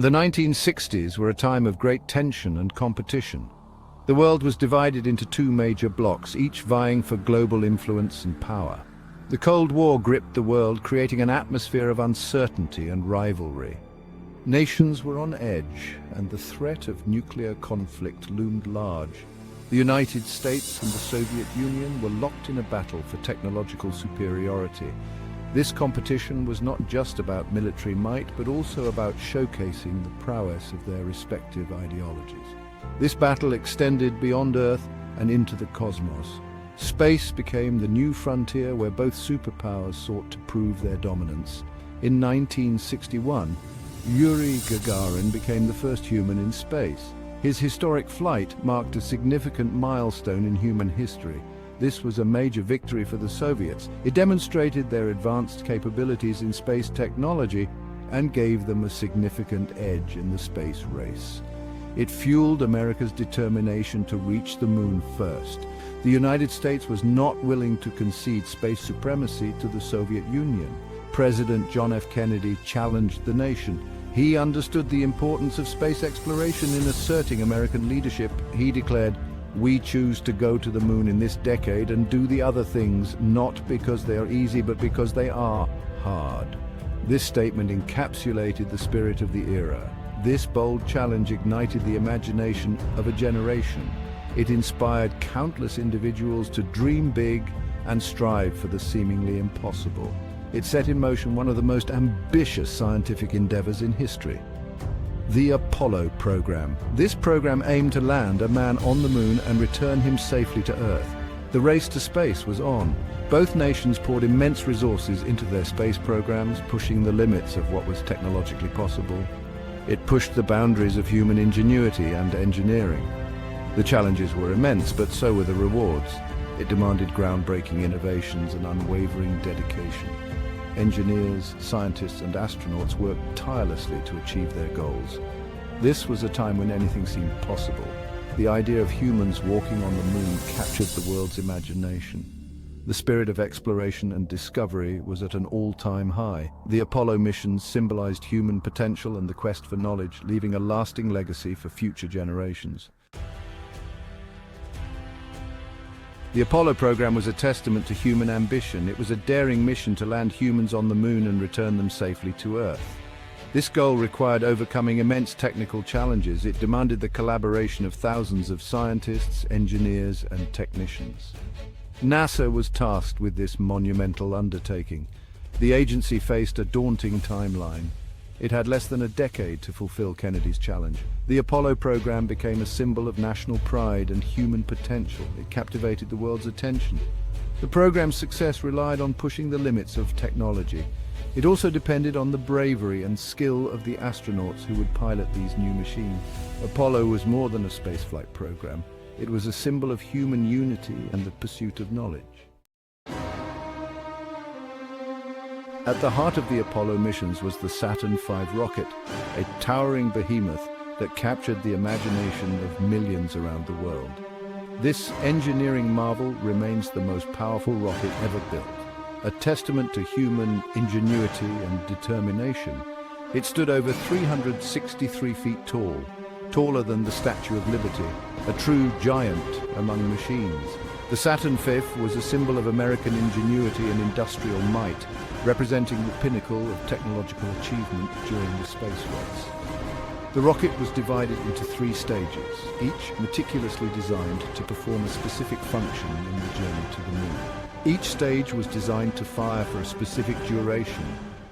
The 1960s were a time of great tension and competition. The world was divided into two major blocks, each vying for global influence and power. The Cold War gripped the world, creating an atmosphere of uncertainty and rivalry. Nations were on edge, and the threat of nuclear conflict loomed large. The United States and the Soviet Union were locked in a battle for technological superiority. This competition was not just about military might, but also about showcasing the prowess of their respective ideologies. This battle extended beyond Earth and into the cosmos. Space became the new frontier where both superpowers sought to prove their dominance. In 1961, Yuri Gagarin became the first human in space. His historic flight marked a significant milestone in human history. This was a major victory for the Soviets. It demonstrated their advanced capabilities in space technology and gave them a significant edge in the space race. It fueled America's determination to reach the moon first. The United States was not willing to concede space supremacy to the Soviet Union. President John F. Kennedy challenged the nation. He understood the importance of space exploration in asserting American leadership. He declared, "We choose to go to the moon in this decade and do the other things, not because they are easy, but because they are hard." This statement encapsulated the spirit of the era. This bold challenge ignited the imagination of a generation. It inspired countless individuals to dream big and strive for the seemingly impossible. It set in motion one of the most ambitious scientific endeavors in history. The Apollo program. This program aimed to land a man on the moon and return him safely to Earth. The race to space was on. Both nations poured immense resources into their space programs, pushing the limits of what was technologically possible. It pushed the boundaries of human ingenuity and engineering. The challenges were immense, but so were the rewards. It demanded groundbreaking innovations and unwavering dedication. Engineers, scientists, and astronauts worked tirelessly to achieve their goals. This was a time when anything seemed possible. The idea of humans walking on the moon captured the world's imagination. The spirit of exploration and discovery was at an all-time high. The Apollo missions symbolized human potential and the quest for knowledge, leaving a lasting legacy for future generations. The Apollo program was a testament to human ambition. It was a daring mission to land humans on the moon and return them safely to Earth. This goal required overcoming immense technical challenges. It demanded the collaboration of thousands of scientists, engineers, and technicians. NASA was tasked with this monumental undertaking. The agency faced a daunting timeline. It had less than a decade to fulfill Kennedy's challenge. The Apollo program became a symbol of national pride and human potential. It captivated the world's attention. The program's success relied on pushing the limits of technology. It also depended on the bravery and skill of the astronauts who would pilot these new machines. Apollo was more than a spaceflight program. It was a symbol of human unity and the pursuit of knowledge. At the heart of the Apollo missions was the Saturn V rocket, a towering behemoth that captured the imagination of millions around the world. This engineering marvel remains the most powerful rocket ever built, a testament to human ingenuity and determination. It stood over 363 feet tall, taller than the Statue of Liberty, a true giant among machines. The Saturn V was a symbol of American ingenuity and industrial might, representing the pinnacle of technological achievement during the space race. The rocket was divided into 3 stages, each meticulously designed to perform a specific function in the journey to the moon. Each stage was designed to fire for a specific duration,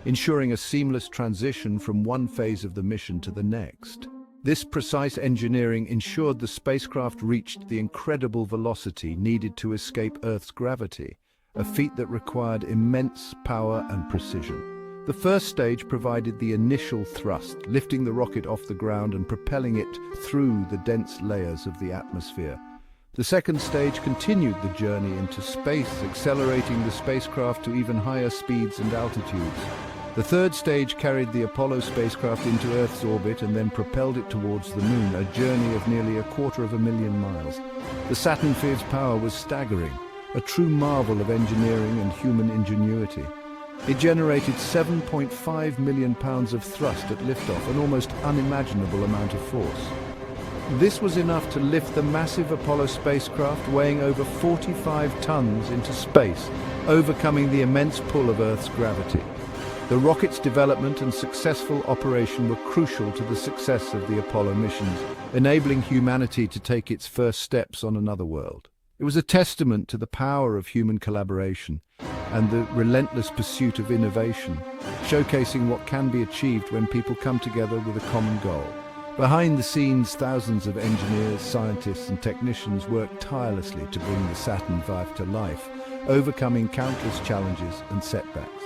ensuring a seamless transition from one phase of the mission to the next. This precise engineering ensured the spacecraft reached the incredible velocity needed to escape Earth's gravity, a feat that required immense power and precision. The first stage provided the initial thrust, lifting the rocket off the ground and propelling it through the dense layers of the atmosphere. The second stage continued the journey into space, accelerating the spacecraft to even higher speeds and altitudes. The third stage carried the Apollo spacecraft into Earth's orbit and then propelled it towards the moon, a journey of nearly 250,000 miles. The Saturn V's power was staggering, a true marvel of engineering and human ingenuity. It generated 7.5 million pounds of thrust at liftoff, an almost unimaginable amount of force. This was enough to lift the massive Apollo spacecraft weighing over 45 tons into space, overcoming the immense pull of Earth's gravity. The rocket's development and successful operation were crucial to the success of the Apollo missions, enabling humanity to take its first steps on another world. It was a testament to the power of human collaboration and the relentless pursuit of innovation, showcasing what can be achieved when people come together with a common goal. Behind the scenes, thousands of engineers, scientists and technicians worked tirelessly to bring the Saturn V to life, overcoming countless challenges and setbacks.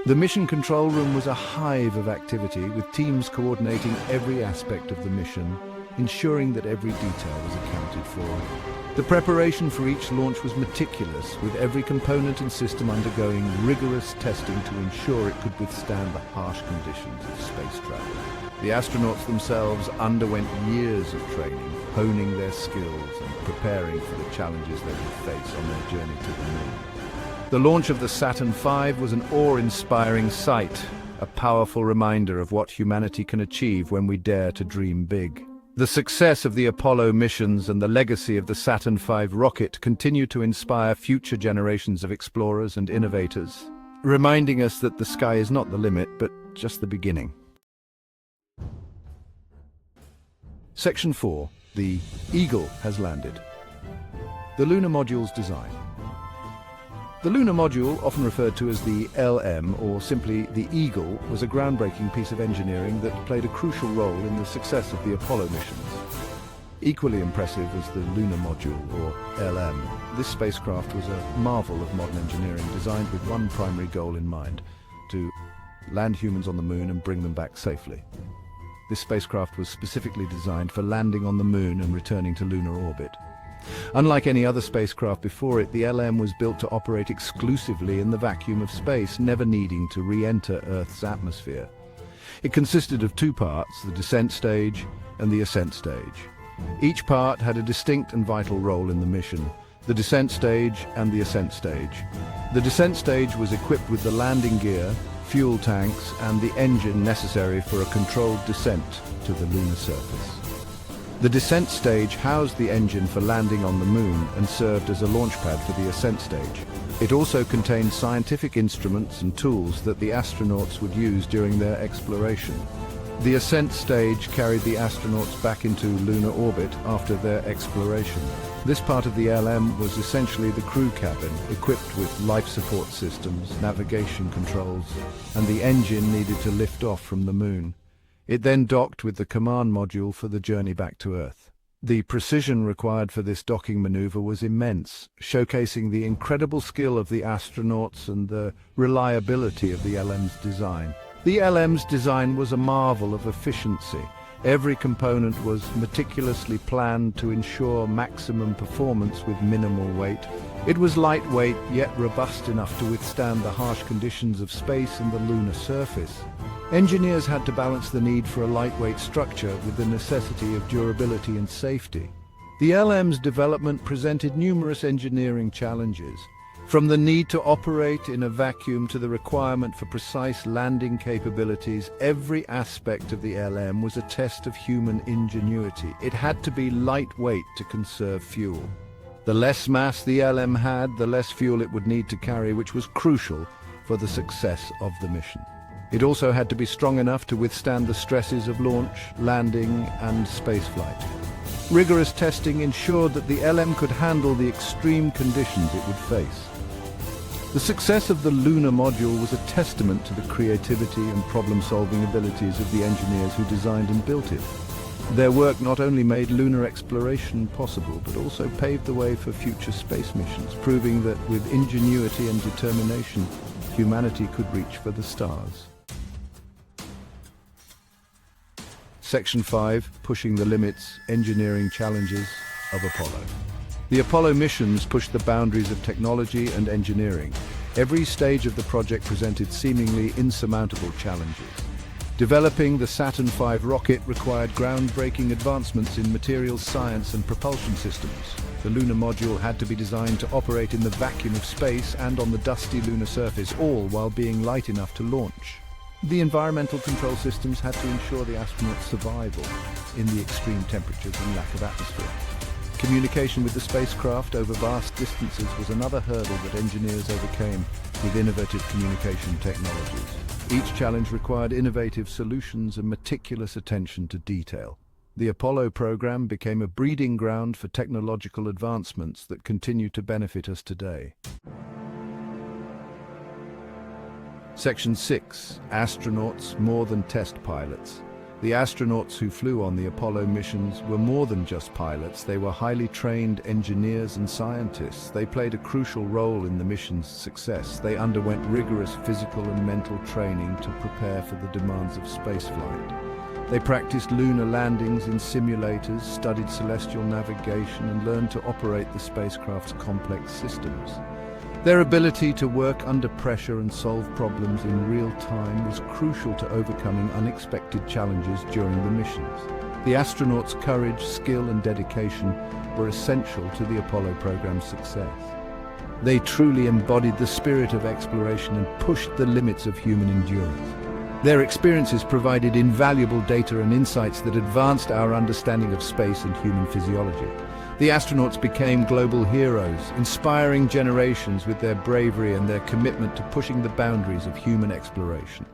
The mission control room was a hive of activity, with teams coordinating every aspect of the mission, ensuring that every detail was accounted for. The preparation for each launch was meticulous, with every component and system undergoing rigorous testing to ensure it could withstand the harsh conditions of space travel. The astronauts themselves underwent years of training, honing their skills and preparing for the challenges they would face on their journey to the moon. The launch of the Saturn V was an awe-inspiring sight, a powerful reminder of what humanity can achieve when we dare to dream big. The success of the Apollo missions and the legacy of the Saturn V rocket continue to inspire future generations of explorers and innovators, reminding us that the sky is not the limit, but just the beginning. Section 4. The Eagle has landed. The Lunar Module's design. The Lunar Module, often referred to as the LM or simply the Eagle, was a groundbreaking piece of engineering that played a crucial role in the success of the Apollo missions. Equally impressive was the Lunar Module, or LM. This spacecraft was a marvel of modern engineering, designed with one primary goal in mind: to land humans on the moon and bring them back safely. This spacecraft was specifically designed for landing on the moon and returning to lunar orbit. Unlike any other spacecraft before it, the LM was built to operate exclusively in the vacuum of space, never needing to re-enter Earth's atmosphere. It consisted of two parts, the descent stage and the ascent stage. Each part had a distinct and vital role in the mission: the descent stage and the ascent stage. The descent stage was equipped with the landing gear, fuel tanks and the engine necessary for a controlled descent to the lunar surface. The descent stage housed the engine for landing on the moon and served as a launch pad for the ascent stage. It also contained scientific instruments and tools that the astronauts would use during their exploration. The ascent stage carried the astronauts back into lunar orbit after their exploration. This part of the LM was essentially the crew cabin, equipped with life support systems, navigation controls, and the engine needed to lift off from the moon. It then docked with the command module for the journey back to Earth. The precision required for this docking maneuver was immense, showcasing the incredible skill of the astronauts and the reliability of the LM's design. The LM's design was a marvel of efficiency. Every component was meticulously planned to ensure maximum performance with minimal weight. It was lightweight, yet robust enough to withstand the harsh conditions of space and the lunar surface. Engineers had to balance the need for a lightweight structure with the necessity of durability and safety. The LM's development presented numerous engineering challenges, from the need to operate in a vacuum to the requirement for precise landing capabilities. Every aspect of the LM was a test of human ingenuity. It had to be lightweight to conserve fuel. The less mass the LM had, the less fuel it would need to carry, which was crucial for the success of the mission. It also had to be strong enough to withstand the stresses of launch, landing, and spaceflight. Rigorous testing ensured that the LM could handle the extreme conditions it would face. The success of the Lunar Module was a testament to the creativity and problem-solving abilities of the engineers who designed and built it. Their work not only made lunar exploration possible, but also paved the way for future space missions, proving that with ingenuity and determination, humanity could reach for the stars. Section 5. Pushing the limits, engineering challenges of Apollo. The Apollo missions pushed the boundaries of technology and engineering. Every stage of the project presented seemingly insurmountable challenges. Developing the Saturn V rocket required groundbreaking advancements in materials science and propulsion systems. The Lunar Module had to be designed to operate in the vacuum of space and on the dusty lunar surface, all while being light enough to launch. The environmental control systems had to ensure the astronauts' survival in the extreme temperatures and lack of atmosphere. Communication with the spacecraft over vast distances was another hurdle that engineers overcame with innovative communication technologies. Each challenge required innovative solutions and meticulous attention to detail. The Apollo program became a breeding ground for technological advancements that continue to benefit us today. Section 6. Astronauts more than test pilots. The astronauts who flew on the Apollo missions were more than just pilots. They were highly trained engineers and scientists. They played a crucial role in the mission's success. They underwent rigorous physical and mental training to prepare for the demands of spaceflight. They practiced lunar landings in simulators, studied celestial navigation, and learned to operate the spacecraft's complex systems. Their ability to work under pressure and solve problems in real time was crucial to overcoming unexpected challenges during the missions. The astronauts' courage, skill, and dedication were essential to the Apollo program's success. They truly embodied the spirit of exploration and pushed the limits of human endurance. Their experiences provided invaluable data and insights that advanced our understanding of space and human physiology. The astronauts became global heroes, inspiring generations with their bravery and their commitment to pushing the boundaries of human exploration.